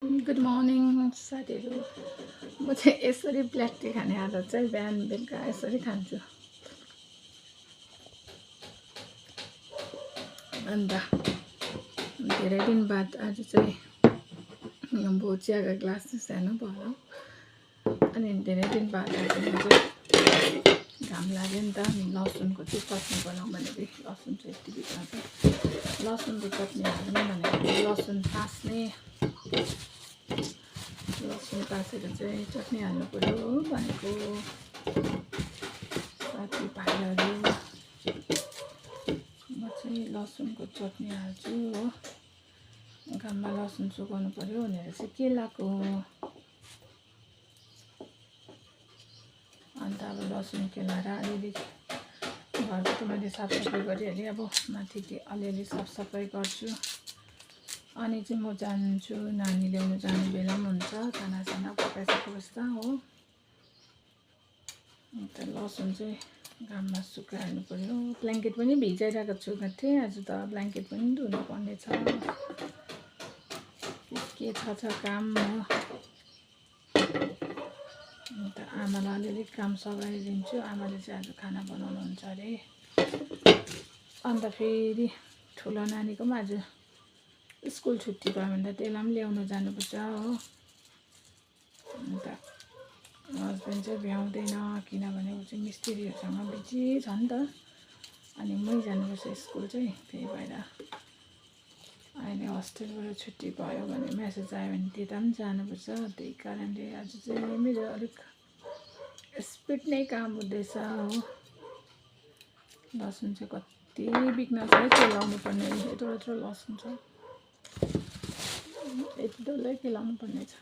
Good morning साथीहरू। म चाहिँ यसरी ब्ल्याक टी खाने आदत चाहिँ बिहान बेलुका यसरी खान्छु। अन्त धेरै दिन बाद आज चाहिँ चियाको ग्लास चाहिँ सानो भयो। अनि धेरै दिन बाद आज म चाहिँ घाम लाग्यो नि त, अनि लसुनको चाहिँ चटनी बनाऊँ भनेको। लसुन चाहिँ यति भित्र छ, लसुनको चटनी हाल्नु भनेको। लसुन तास्ने, लसुन तासेर चाहिँ चटनी हाल्नु पऱ्यो भनेको साथीभाइहरू। म चाहिँ लसुनको चटनी हाल्छु हो। घाममा लसुन सुकाउनु पऱ्यो भनेर चाहिँ के लगाएको। अन्त अब लसुन केलाएर अलिअलि घरको त मैले साफसफाइ गरिहालेँ। अब माथि अलिअलि साफसफाइ गर्छु। अनि चाहिँ म जान्छु, नानी ल्याउनु जाने बेला पनि हुन्छ, खानासाना पकाइसकेपछि हो। अन्त लसुन चाहिँ घाममा सुकाइहाल्नु पऱ्यो। ब्ल्याङ्केट पनि भिजाइरहेको छु थिएँ, आज त ब्ल्याङ्केट पनि धुनुपर्ने छ। के छ काम हो। अन्त आमालाई अलिअलि काम सघाइदिन्छु। आमाले चाहिँ आज खाना बनाउनुहुन्छ अरे। अन्त फेरि ठुलो नानीको पनि आज स्कुल छुट्टी भयो भने त त्यसलाई पनि ल्याउनु जानुपर्छ हो। अन्त हस्बेन्ड चाहिँ भ्याउँदैन, किनभने ऊ चाहिँ मिस्त्रीहरूसँग बिजी छ नि त। अनि मै जानुपर्छ स्कुल चाहिँ। त्यही भएर अहिले हस्टेलबाट छुट्टी भयो भने मेसेज आयो भने त्यता पनि जानुपर्छ। त्यही कारणले आज चाहिँ मेरो अलिक स्पिड नै काम हुँदैछ हो। लसुन चाहिँ कति बिग्न छ है, केलाउनु पर्ने। यत्रो यत्रो लसुन छ, यति डल्लै केलाउनु पर्ने छ।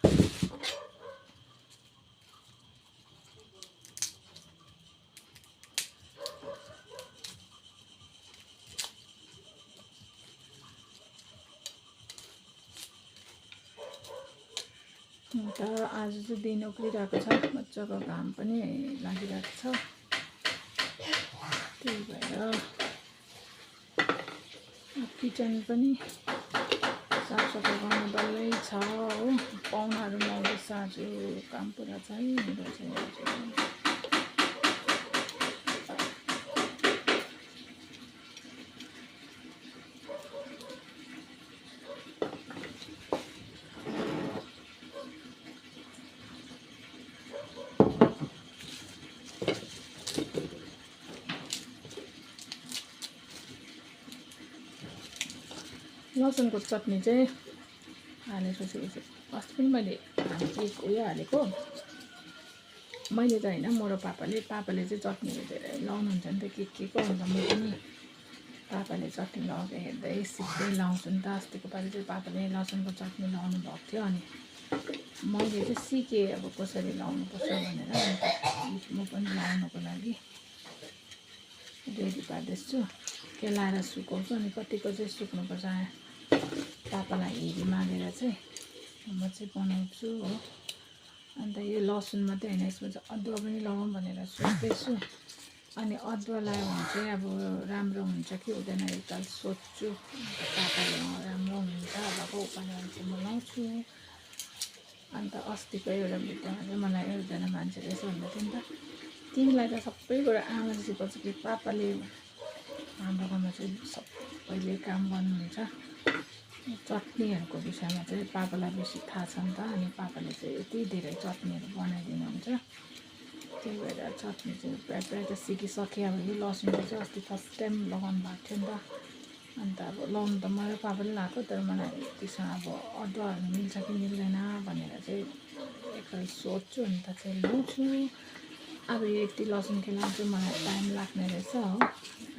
अन्त आज चाहिँ दिन उक्लिरहेको छ, मजाको घाम पनि लागिरहेको छ। त्यही भएर किचन पनि साफसफाइ गर्नु डल्लै छ हो। पाहुनाहरू आउँदैछ आज, काम पुरा छ है मेरो चाहिँ आज। लसुनको चटनी चाहिँ हालेपछि अस्ति पनि मैले एक उयो हालेको। मैले त होइन, मेरो पापाले चाहिँ चटनीहरू धेरै लाउनुहुन्छ नि त, के को। अन्त म पनि पापाले चटनी लगाएको हेर्दै सिक्दै लाउँछु नि त। अस्तिको पालि चाहिँ पापाले लसुनको चटनी लाउनु भएको थियो। अनि मैले चाहिँ सिकेँ अब कसरी लाउनुपर्छ भनेर। अन्त म पनि लाउनुको लागि रेडी पार्दैछु। केलाएर सुकाउँछु। अनि कतिको चाहिँ सुक्नुपर्छ पापालाई हेरी मागेर चाहिँ म चाहिँ बनाउँछु हो। अन्त यो लसुन मात्रै होइन, यसमा चाहिँ अदुवा पनि लगाउँ भनेर सोच्दैछु। अनि अदुवा लगायो भने चाहिँ अब राम्रो हुन्छ कि हुँदैन एकताल सोध्छु। पापाले राम्रो हुन्छ भएको उपाय चाहिँ म लाउँछु। अन्त अस्तिको एउटा भिडियोमा चाहिँ मलाई एकजना मान्छेले यसो भन्दै थियो नि त, तिमीलाई त सबै कुरा आमाले सिकाउँछ कि पापाले। हाम्रो गाउँमा चाहिँ सबैले काम गर्नुहुन्छ। चटनीहरूको विषयमा चाहिँ पापालाई बेसी थाहा छ नि त। अनि पापाले चाहिँ यति धेरै चटनीहरू बनाइदिनुहुन्छ। त्यही भएर चटनी चाहिँ प्रायः प्रायः त सिकिसकेँ। अब यो लसुनको चाहिँ अस्ति फर्स्ट टाइम लगाउनु भएको थियो नि त। अन्त अब लाउनु त मेरो पापाले लगाएको, तर मलाई त्यसमा अब अदुवाहरू मिल्छ कि मिल्दैन भनेर चाहिँ एकताल सोध्छु। अन्त चाहिँ लाउँछु। अब यो यति लसुन केलाउँछु, मलाई टाइम लाग्ने रहेछ हो।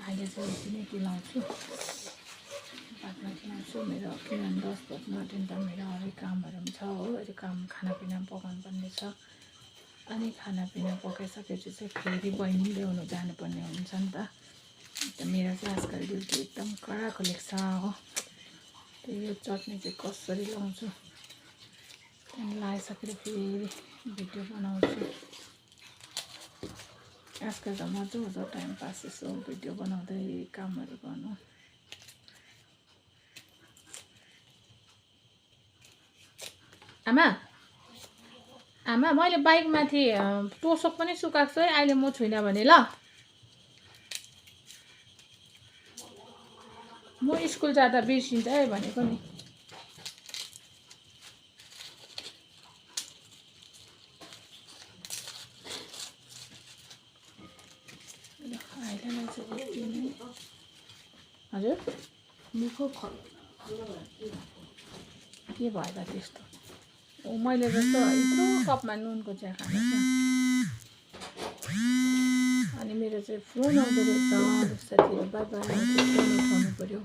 अहिले चाहिँ यति नै केलाउँछु, बादमा केलाउँछु। मेरो किनभने 10 बज्न आँट्यो नि त, मेरो अरू कामहरू पनि छ हो। यो काम खानापिना पकाउनु पर्ने छ। अनि खानापिना पकाइसकेपछि चाहिँ फेरि बहिनी ल्याउनु जानुपर्ने हुन्छ नि त। अन्त मेरो चाहिँ आजकल ड्युटी एकदम कडा खोलेको छ हो। त्यही यो चटनी चाहिँ कसरी लाउँछु, अनि लगाइसकेर फेरि भिडियो बनाउँछु। आजकल त मजा टाइम पास यसो भिडियो बनाउँदै कामहरू गर्नु। आमा आमा मैले बाइकमाथि तोसक पनि सुकाएको छु है, अहिले म छुइनँ भने ल। म स्कुल जाँदा बिर्सिन्छ है भनेको नि। हजुर के भयो त त्यस्तो? मैले जस्तो यत्रो कपमा नुनको चिया खानुहोस् न। अनि मेरो चाहिँ फोन आउँदो रहेछ साथीहरू, बाई बाई, फोन उठाउनु पर्यो।